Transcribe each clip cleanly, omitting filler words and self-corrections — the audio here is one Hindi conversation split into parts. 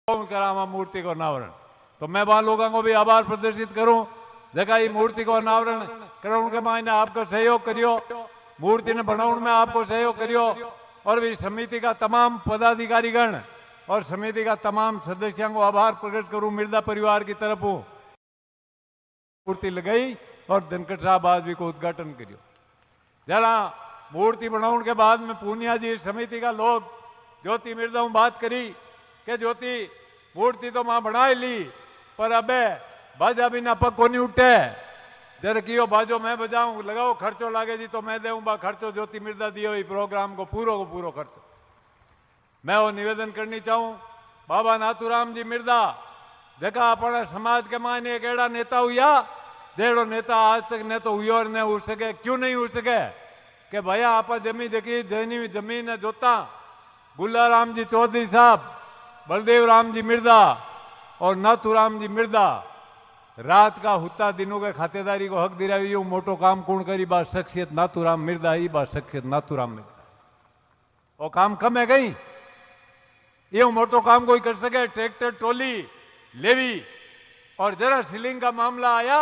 करामा मूर्ति को अनावरण। तो मैं वहां लोगों को भी आभार प्रदर्शित करूं देखा ये मूर्ति को अनावरण कराने के मायने आपको सहयोग करियो, मूर्ति ने बनाने में आपको सहयोग करियो, और भी समिति का तमाम पदाधिकारीगण और समिति का तमाम सदस्यों को आभार प्रकट करूं मिर्दा परिवार की तरफ हूं। मूर्ति लगाई और धनखड़ साहब आज भी को उद्घाटन करियो। जरा मूर्ति बनाने के बाद में पूनिया जी समिति का लोग ज्योति मिर्दा बात करी कि ज्योति मूर्ति तो मां बना ली पर अबे बाजा बिना पग को नहीं उठे, जरा कियो बाजो मैं बजाऊं लगाओ खर्चो लागे जी तो मैं देऊं बा खर्चो ज्योति मिर्दा दियो ही प्रोग्राम को पूरो खर्चो। मैं वो निवेदन करनी चाहूं बाबा नाथूराम जी मिर्दा देखा अपने समाज के मायने एक एड़ा नेता हुआ जेड़ो नेता आज तक ने तो हुई और ने हो सके। क्यों नहीं हो सके कि भैया आप जमी देखी जमीन जोता गुल्लाराम जी चौधरी साहब, बलदेव राम जी मिर्दा और नाथूराम जी मिर्दा रात का हुत्ता दिनों के खातेदारी को हक दिलावी यूं मोटो काम कौन करी बा शख्सियत नाथूराम मिर्दा ही बा शख्सियत नाथूराम मिर्दा। वो काम कम है गई ये मोटो काम कोई कर सके ट्रैक्टर ट्रॉली लेवी। और जरा सीलिंग का मामला आया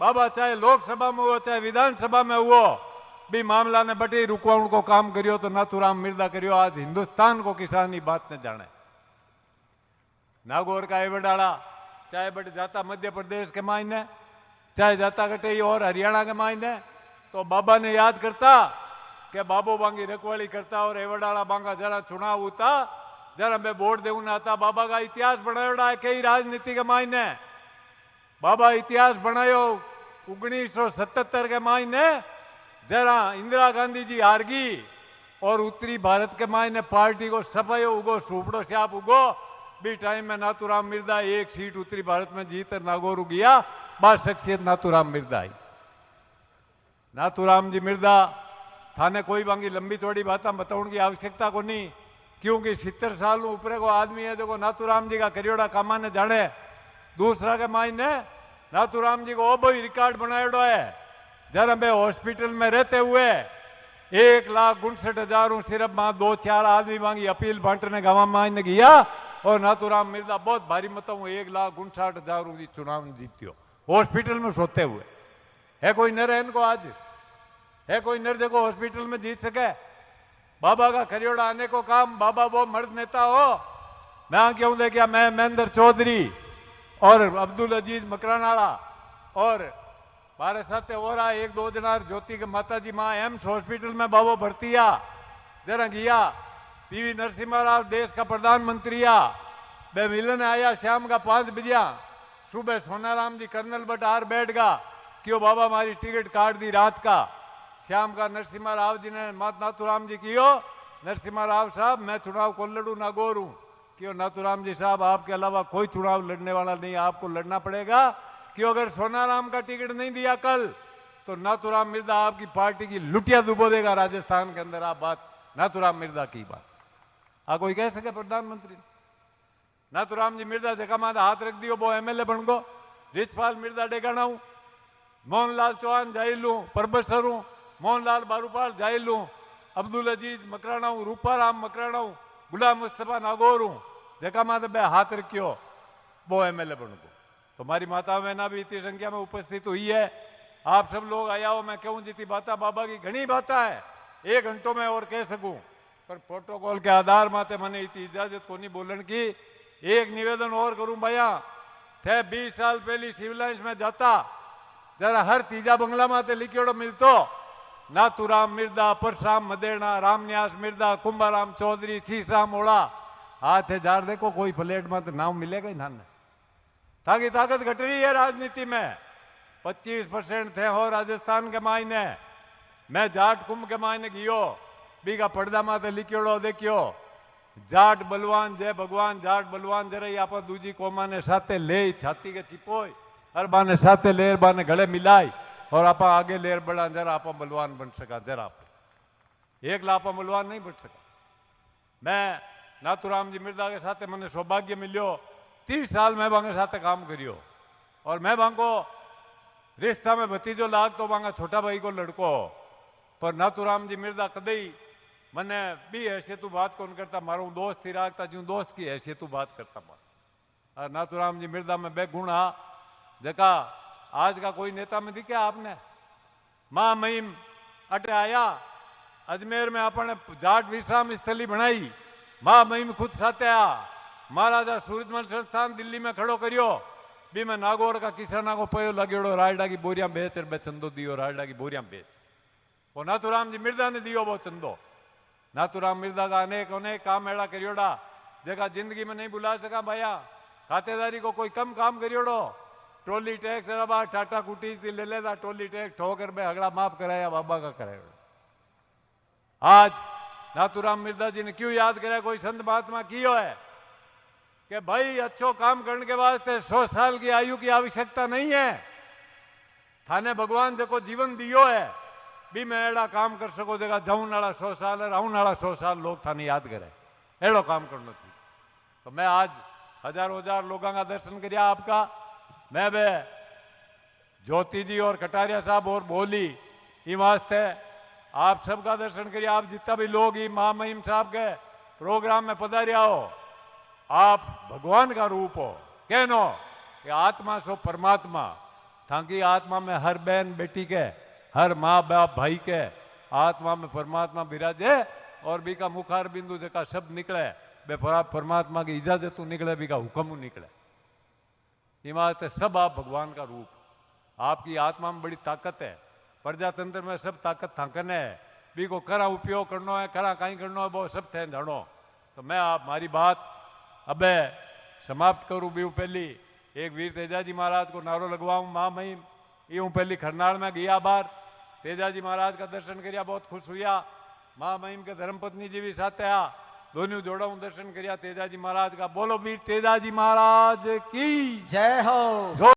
बाबा चाहे लोकसभा में हुआ चाहे विधानसभा में हुआ भी मामला ने बटे रुकवाउन को काम करियो तो नाथूराम मिर्दा करियो। आज हिंदुस्तान को किसान की बात न जाने नागौर का एवडाड़ा चाहे बट जाता मध्य प्रदेश के मायने चाहे जाता कटे और हरियाणा के मायने तो बाबा ने याद करता कि बाबू बांगी रखवाली करता और एवडाड़ा बांगा जरा चुनाव होता जरा मैं वोट देऊ ना था। बाबा का इतिहास बनायोड़ा है कई राजनीति के मायने बाबा इतिहास बनायो 1977 के मायने जरा इंदिरा गांधी जी हारगी और उत्तरी भारत के मायने पार्टी को सफायो उगो सुपड़ो श्याप उगो भी टाइम में नाथूराम मिर्दा एक सीट उत्तरी भारत में जीत नागौर गया बा शख्सियत नाथूराम मिर्दा आई। नाथूराम जी मिर्दा थाने कोई बांगी लंबी चौड़ी बातें बताने की आवश्यकता को नहीं क्योंकि 70 साल ऊपर को आदमी है देखो नाथूराम जी का करियोड़ा कामा ने जाने। दूसरा के मायने नाथूराम जी को ओ भी रिकॉर्ड बनायोड़ो है जरा मैं हॉस्पिटल में रहते हुए 1,59,000 सिर्फ मां 2-4 आदमी मांगी अपील बांटने गाँव मायने गया और नाथूराम मिर्दा बहुत भारी मतों 1,59,000 चुनाव जीत्यो हॉस्पिटल में सोते हुए। है कोई नर है इनको आज है कोई नर देखो हॉस्पिटल में जीत सके। बाबा का खरियोड़ा आने को काम बाबा वो मर्द नेता हो। मैं क्यों देखा मैं महेंद्र चौधरी और अब्दुल अजीज मकरानाला और हमारे साथ और 1-2 जना ज्योति के माता जी माँ एम्स हॉस्पिटल में बाबो भर्तिया जरा गया पीवी नरसिम्हा राव देश का प्रधानमंत्री बे मिलन आया शाम का 5 बजे सुबह सोनाराम जी कर्नल बट आर बैठ गा क्यों बाबा हमारी टिकट काट दी रात का शाम का नरसिम्हा राव जी ने नाथूराम जी कियो नरसिम्हा राव साहब मैं चुनाव को लड़ू नागौर हूं क्यों नाथूराम जी साहब आपके अलावा कोई चुनाव लड़ने वाला नहीं आपको लड़ना पड़ेगा क्यों अगर सोनाराम का टिकट नहीं दिया कल तो नाथूराम मिर्दा आपकी पार्टी की लुटिया डुबो देगा राजस्थान के अंदर। आप बात नाथूराम मिर्दा की बात कोई कह सके प्रधानमंत्री नाथूराम जी मिर्दा जगह माता हाथ रख दियो वो एमएलए बन गो। रिचपाल मिर्दा डेगाना हूं मोहनलाल चौहान जाइलू परबसर हूं मोहनलाल बारूपाल जाइलू अब्दुल अजीज मकराना हूं रूपाराम मकराना हूं गुलाम मुस्तफा नागौर हूं जगह माता बे हाथ रखियो वो एमएलए बन गो। तुम्हारी माता बहना भी इतनी संख्या में उपस्थित हुई है आप सब लोग आया हो मैं कहूं जितनी बात बाबा की घनी बात है 1 घंटों में और कह सकूं पर प्रोटोकॉल के आधार माते मैंने इतनी इजाजत को नहीं बोलन की। एक निवेदन और करूं भैया थे 20 साल पहली सिविल लाइन्स में जाता जरा हर तीजा बंगला माते लिखियोड़ो मिलतो नाथूराम मिर्दा परशुराम मदेना रामन्यास मिर्दा कुंभाराम चौधरी सीसाराम ओड़ा हाथ है जार देखो कोई प्लेट में तो नाम मिलेगा ही ना ताकि ताकत घट रही है राजनीति में 25% थे हो राजस्थान के मायने। मैं जाट कुंभ के मायने गियो बीघा पर्दा माते लिखियोड़ो देखियो जाट बलवान जय भगवान जाट बलवान जरा आप दूजी कोमा ने साथे ले छाती के चिपोई हर बाने साथे लेर बाने गले मिलाई और आप आगे लेर बढ़ा जरा आप बलवान बन सका जरा आप एक लाप बलवान नहीं बन सका। मैं नाथूराम जी मिर्दा के साथ मैंने सौभाग्य मिलियो 30 साल मैं बांगे साथ काम करियो और मैं बांगो रिश्ता में भतीजो लाग तो बांगा छोटा भाई को लड़को पर नाथूराम जी मिर्दा कदई मने बी हैसियत बात कौन करता, मारो दोस्त ही राखता जू दोस्त की हैसियत बात करता मार। नाथुराम जी मिर्दा में बे गुण हा जका आज का कोई नेता में दिखे आपने। मां महिम अटे आया अजमेर में अपने जाट विश्राम स्थली बनाई, मां महिम खुद साथे आ। महाराजा सूरजमल संस्थान दिल्ली में खड़ो करियो, भी मैं नागौर का किसाना को पयो लगेड़ो रायडा की बोरियां बेच बे चंदो दियो, रायडा की बोरियां बेच। वो नाथुराम जी मिर्दा ने दियो वो चंदो। नाथुराम मिर्दा का अनेक अनेक काम एड़ा करियोड़ा जगह जिंदगी में नहीं भुला सका भैया। खातेदारी को कोई कम काम करियोड़ो, टोली टैक्स रबा टाटा कुटी थी ले लेता, टोली टैक्स ठोकर में अगला माफ कराया बाबा का कराया। आज नाथुराम मिर्दा जी ने क्यों याद कराया, कोई संत महात्मा कियो है कि भाई अच्छो काम करने के वास्ते 100 साल की आयु की आवश्यकता नहीं है। थाने भगवान जको जीवन दियो है भी मैं एड़ा काम कर सको जगह जाऊं नाला 100 साल है, रहूं नाला 100 साल लोग थाने याद करे, एड़ो काम करना थी। तो मैं आज हजारों हजार लोगों का दर्शन करिया आपका। मैं बे ज्योति जी और कटारिया साहब और बोली ये वास्ते आप सबका दर्शन करिए। आप जितना भी लोग ही मां महिम साहब के प्रोग्राम में पधारिया हो, आप भगवान का रूप हो। कहनो कि आत्मा सो परमात्मा, थाकी आत्मा में हर बहन बेटी के, हर माँ बाप भाई के आत्मा में परमात्मा विराजे और भी का मुखार बिंदु जका शब्द निकले बे परमात्मा की इजाजत निकले, भी का हुक्म निकले। इमारत सब आप भगवान का रूप। आपकी आत्मा में बड़ी ताकत है, प्रजातंत्र में सब ताकत थाकने है, भी को करा उपयोग करना है, करा कहीं करना है, वो सब थे जानो। तो मैं आप मारी बात अबे समाप्त करूँ भी पहली एक वीर तेजाजी महाराज को नारो लगवाऊं मां महिम। यूं पहली खरनाल में गया बार तेजाजी महाराज का दर्शन करिया, बहुत खुश हुआ। मां महिम के धर्मपत्नी जी भी साथ आ, दोनों जोड़ा दर्शन करिया तेजाजी महाराज का। बोलो वीर तेजाजी महाराज की जय हो।